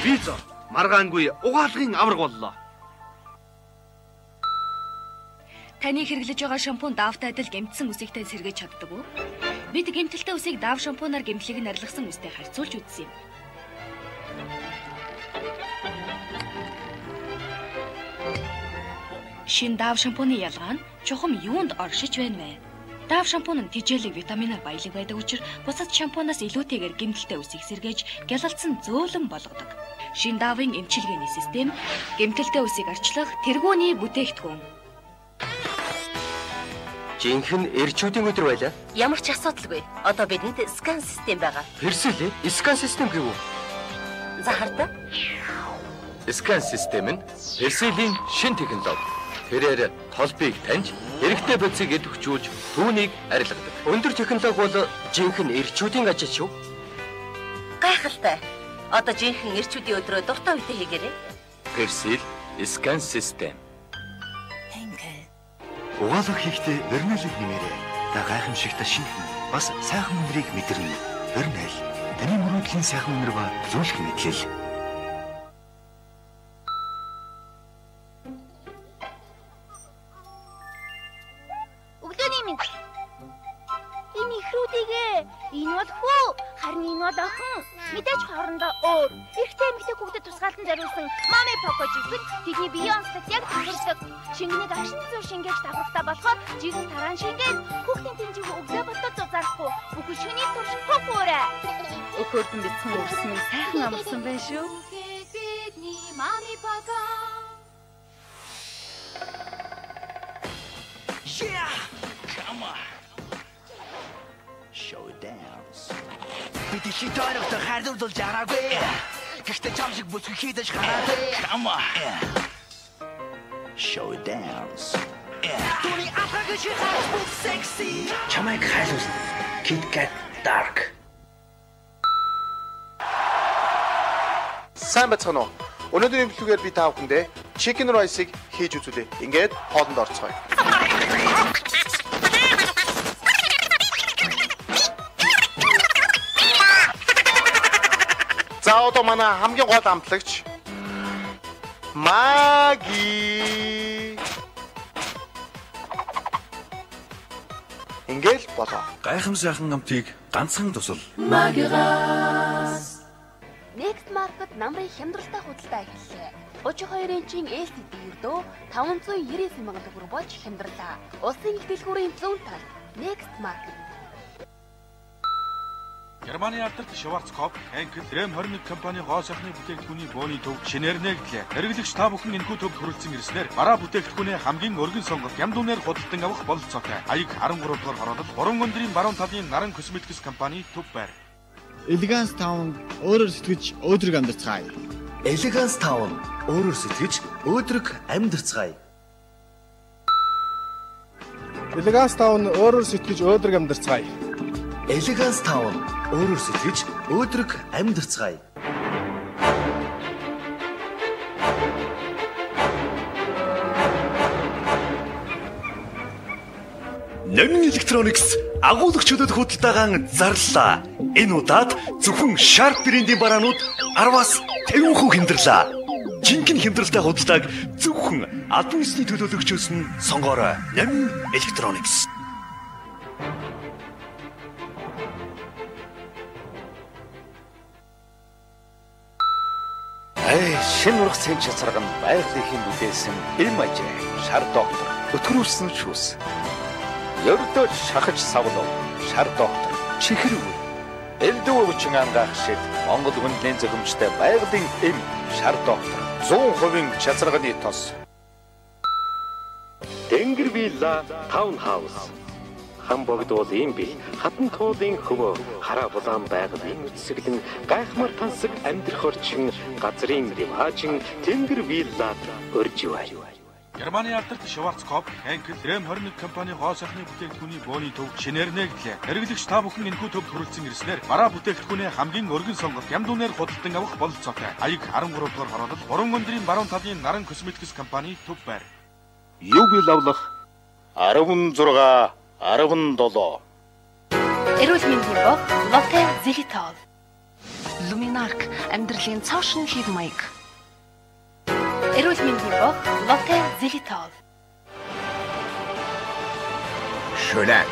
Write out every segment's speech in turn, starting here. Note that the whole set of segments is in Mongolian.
Визо маргаангүй угаалгын авраг боллоо. Таны хэрэглэж байгаа шампунь давтай адил гэмтсэн үсэгтэй сэргээж чаддаг уу? Бид гэмтэлтэй үсийг дав шампунаар гэмтлийг нь арилгасан үстэй харьцуулж үзсэн юм. Шин дав шампуны ялгаа нь чухам юунд оршиж байна вэ? Дав шампунь нь тижээлэг витаминаар баялаг байдаг учраас бусад шампунаас илүүтэйгээр гэмтэлтэй үсийг сэргээж гялалцсан зөөлөн болгодог. Шин давын эмчилгээний систем гэмтэлтэй үсийг арчлах тэргүүний бүтээгдэхүүн. Жинхэнэ эрчүүдийн өдөр байлаа. Ямар ч асуудалгүй. Одоо бидэнд скан систем байгаа. Хэрсэлээ? Скан систем гэв үү? За хардаа. Скан систем нь Персилийн шин технологи. Тэрээр толбыг таньж, хэрэгтэй бодисыг идэвхжүүлж, түүнийг арилгадаг. Өндөр технологи бол жинхэнэ эрчүүдийн ажил шүү. Гайхалтай. Одоо жинхэнэ эрчүүдийн өдрөө дуртай үедээ хийгээрэй. Персил скан систем. Угаалга хийхдээ Вернэлийг нэмээрэй. Та гайхамшигтай шинхэн бас сайхан үнэрийг мэдэрнэ. Вернэл таны мөрөөдлийн сайхан үнэр ба зөвлөх мэдлэл. Өглөөний минь. Энэ ихрүүдийгээ энэ бол хүү, харин энэ бол охин. Мэдээж хоорондоо өөр. Эрэгтэй эмэгтэй хүүхдэд тусгаалтан зориулсан Мами Поко жигсэг тэдний биеийн онцлог яг тохирдог. Шингэнийг агшин зур шингээж давхрахтаа болохоор жигс таран шингээд хүүхдийн тэмцээг өглөө болтол зузаахгүй. Бүхэл шөнийн турш хогоорой. Өөхөрдөн бицэн өрсөн нь сайхан амарсан байх шүү. Мами Поко. Yeah! Come on. Show it dance. Бид шийдвэр өгөх хайрлуулж байгаагүй. Гэхдээ чам шиг бүсгүй хийдэж хараагүй. Come on. Show it dance. Түүний ахаг шиг хайрлах sexy. Чамайг хайрлуулна. Kit Kat Dark. Сайн бацхан уу. Өнөөдрийн бичлэгээр би та бүхэндээ chicken rice-ыг хийж үзүүлье. Ингээд хоолнд орцгоё. За одоо манай хамгийн гол амтлагч Маги. Ингээл болоо. Гайхамшигхан амтыг ганцхан тусал. Магигаас. Next Market намрын хямдралтай худалдаа эхэллээ. 32 инчийн LCD өрдөө 599 сая төгрөг болж хямдралаа. Улсын их дэлгүүрийн зүүн талд Next Market. Германы алдарт Schwarzkopf, Henkel, Rem21 компани гоо сайхны бүтээгдэхүүний бөөний төв шинээр нээглээ. Хэрэглэгч та бүхэн энэхүү төвд хүрэлцэн ирснээр бараа бүтээгдэхүүнээ хамгийн өргөн сонголт Ямдунаар худалдан авах бололцоотой. Аяг 13 дугаар хороолол 3 өндрийн баруун талын Наран Cosmetics компани төв байр. Elegance Town өөрөөр сэтгэж өөдрөг амьдарцгаая. Elegance Town өөрөөр сэтгэж өөдрөг амьдарцгаая. Elegance Town өөрөөр сэтгэж өөдрөг амьдарцгаая. Elegance Town өөрөөр сэтгэж өөдрөг амьдарцгаая. Нэмэн Electronics агуулгачдад худалдаагаан зарлаа. Энэ удаад зөвхөн Sharp брендийн бараанууд 10-аас 50% хямдрлаа. Жинхэнэ хямдралтай худалдааг зөвхөн албан ёсны төлөөлөгчөөс нь сонгоорой. Нэмэн Electronics. Шинэ урах цэвэр чацарган байгалийн бүтээсэн Имаж шар доктор өтгөрүүлсэн шүүс. Ердөө шахаж савлав шар доктор чихрүү. Элдв өвчин ангаах шиг Монгол хүндлэний зөвөмжтэй байгалийн эм шар доктор 100% чацарганы тос. Тэнгэр вилла таунхаус. Хам богдвол ийм бил хатан туулын хөвөө хараа булаан байгалийн үсгэлэн гайхмар тансаг амьдрах орчин газрын риважин Тэнгэр виллад өрж бай. Германы алдарт Schwarzkopf, Henkel, Rem21 компани гоо сайхны бүтээгдэхүүний бөөний төв шинээр нээглээ. Хэрэглэгч та бүхэн энэхүү төвд хүрэлцэн ирснээр бараа бүтээгдэхүүнээ хамгийн өргөн сонголт Ямдунаар худалдан авах бололцоотой. Аяг 13 дугаар хороолол 3 өндрийн баруун талын Наран Cosmetics компани төв байр. UV лавлах 16 17. Эрүүл мэндийн бог Lotte Xylitol. Luminark амьдралын цаашин хийг маяг. Эрүүл мэндийн бог Lotte Xylitol. Шүлэн.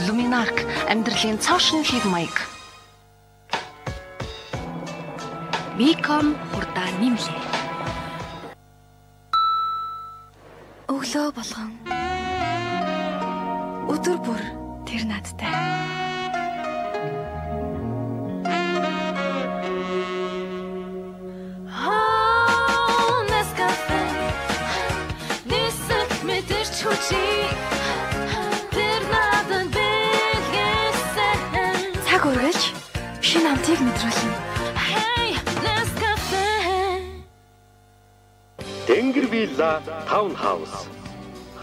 Luminark амьдралын цаашин хийг маяг. Миком хурдаа нэмлээ. Өглөө болгон өдөр бүр тэр надтай. Цаг үргэлж шинэ амтыг мэдрүүлнэ. Тэнгэр вилла таунхаус.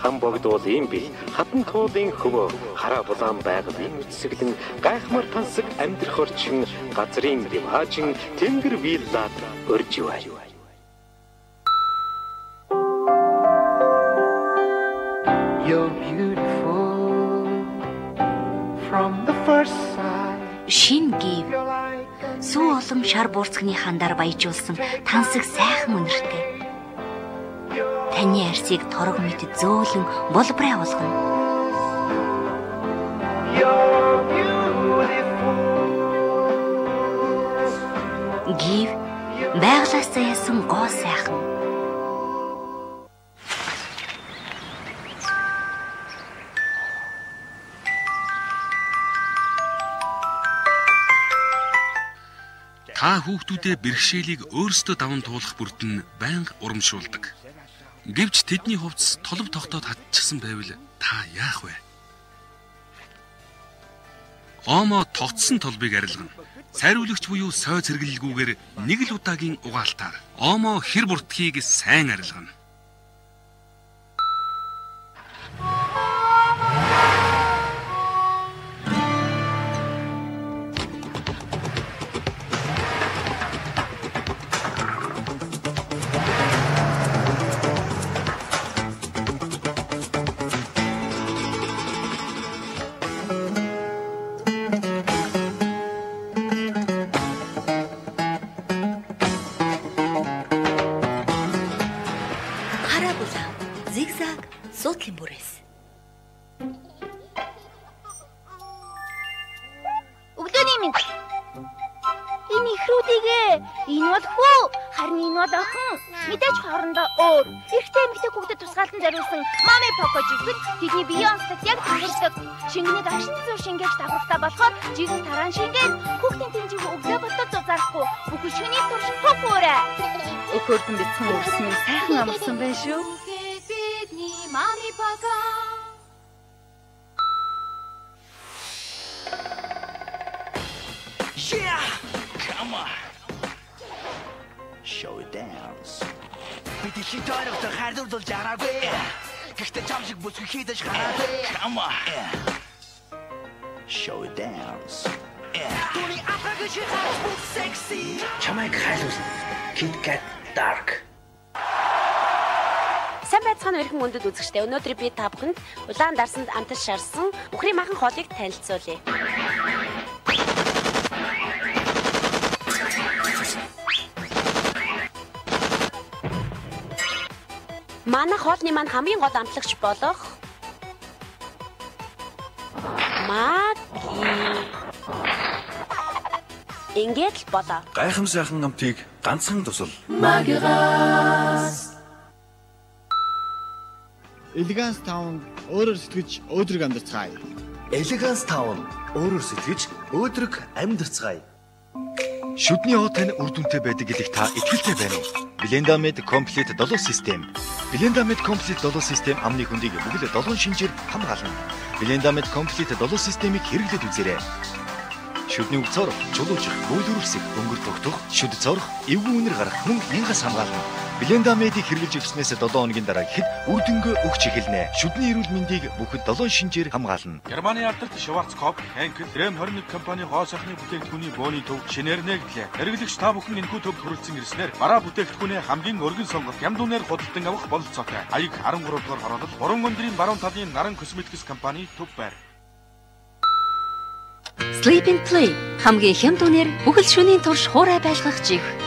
Хам богдвол ийм бий. Хатан туулын хөвөө хараа булаан байгалийн үсгэлэн гайхмар тансаг амьдрах орчин газрын риважин тэнгэр виллад өрж иваа. You're beautiful from the first sight. Шин гів. Сүү улам шар буурцгны хандар баяжуулсан тансаг сайхан үнэртэй. Таны арсыг торог мэт зөөлөн болбраа болгоно. Гів байглаас заяасан гоо сайхан. Та хүүхдүүдээ бэрхшээлийг өөрсдөө даван туулах бүрдэн байнга урамшуулдаг. Гэвч тэдний хувцас толб тогтоод хатчихсан байвал та яах вэ? Омо тогтсон толбыг арилгана. Сайруулагч буюу сой цэргэлгүйгээр нэг л удаагийн угаалтаар Омо хэр буртгийг сайн арилгана. Шингэнийг ашин зүү шингээж давхрахтаа болохоор жигэн таран шингээд хүүхдийн тэнцийг өглөө ботод зузаарахгүй бүхэл шөний турш хогоорой. Өөхөрдөн битсэн өрсөн сайхан амарсан байх шүү. Бидний мами пака. Yeah! Come on. Show it dance. Бид их тойрогтой хайрлуулж араагүй. Гэхдээ чамшиг бүсгүй хийдэж хараагүй. Come on. Show it dance. Туни ахагч хайрс sexy. Чамайг хайлуулна. Kit Kat Dark. Сайн байцгаана өргөн өндөд үзэгчдээ. Өнөөдөр би та бүхэнд улаан дарсанд амтаж шарсан үхрийн махан хоолыг танилцуулъя. Манай хоолны маань хамгийн гол амтлагч болох Ингээд л болоо. Гайхам сайхан амтыг ганцхан тусал. Магирас. Elegance Town өөрөөр сэтгэж өөдрөг амьдарцгаая. Elegance Town өөрөөр сэтгэж өөдрөг амьдарцгаая. Шүдний хот тань үр дүнтэй байдаг гэдэгт та итгэлтэй байна уу? Blendamed Complete долоо систем. Blendamed Complete долоо систем амны хөндийг бүгд долоон шинжээр хамгаална. Blendamed Complete долоо системийг хэрэглээд үзээрэй. Шүдний үг цорох, чулуужих, бөөлөрүүлсэх, өнгөр тогтох, шүд цорох, эвгүй үнэр гарах мөн янгас хамгаална. Blendamed-ийг хэрэглэж ирснээс 7 хоногийн дараа хэд үр дүнгээ өгч эхэлнэ. Шүдний эрүүл мэндийг бүхэд 7 шинжээр хамгаална. Германы алдарт Schwarzkopf, Henkel, Rem21 компани хоо сайхны бүтээгдэхүүний бооны төв шинээр нэглээ. Хэрэглэгч та бүхэн энэхүү төвд хүрэлцэн ирснээр бараа бүтээгдэхүүний хамгийн өргөн сонголт Ямдуунаар худалдан авах бололцоотой. Аяг 13 дугаар хороолол 3 өндрийн баруун талын Наран Косметикс компани төв байр. Sleep and Play хамгийн хямд үнээр бүхэл шөнийн турш хуурай байлгах жив.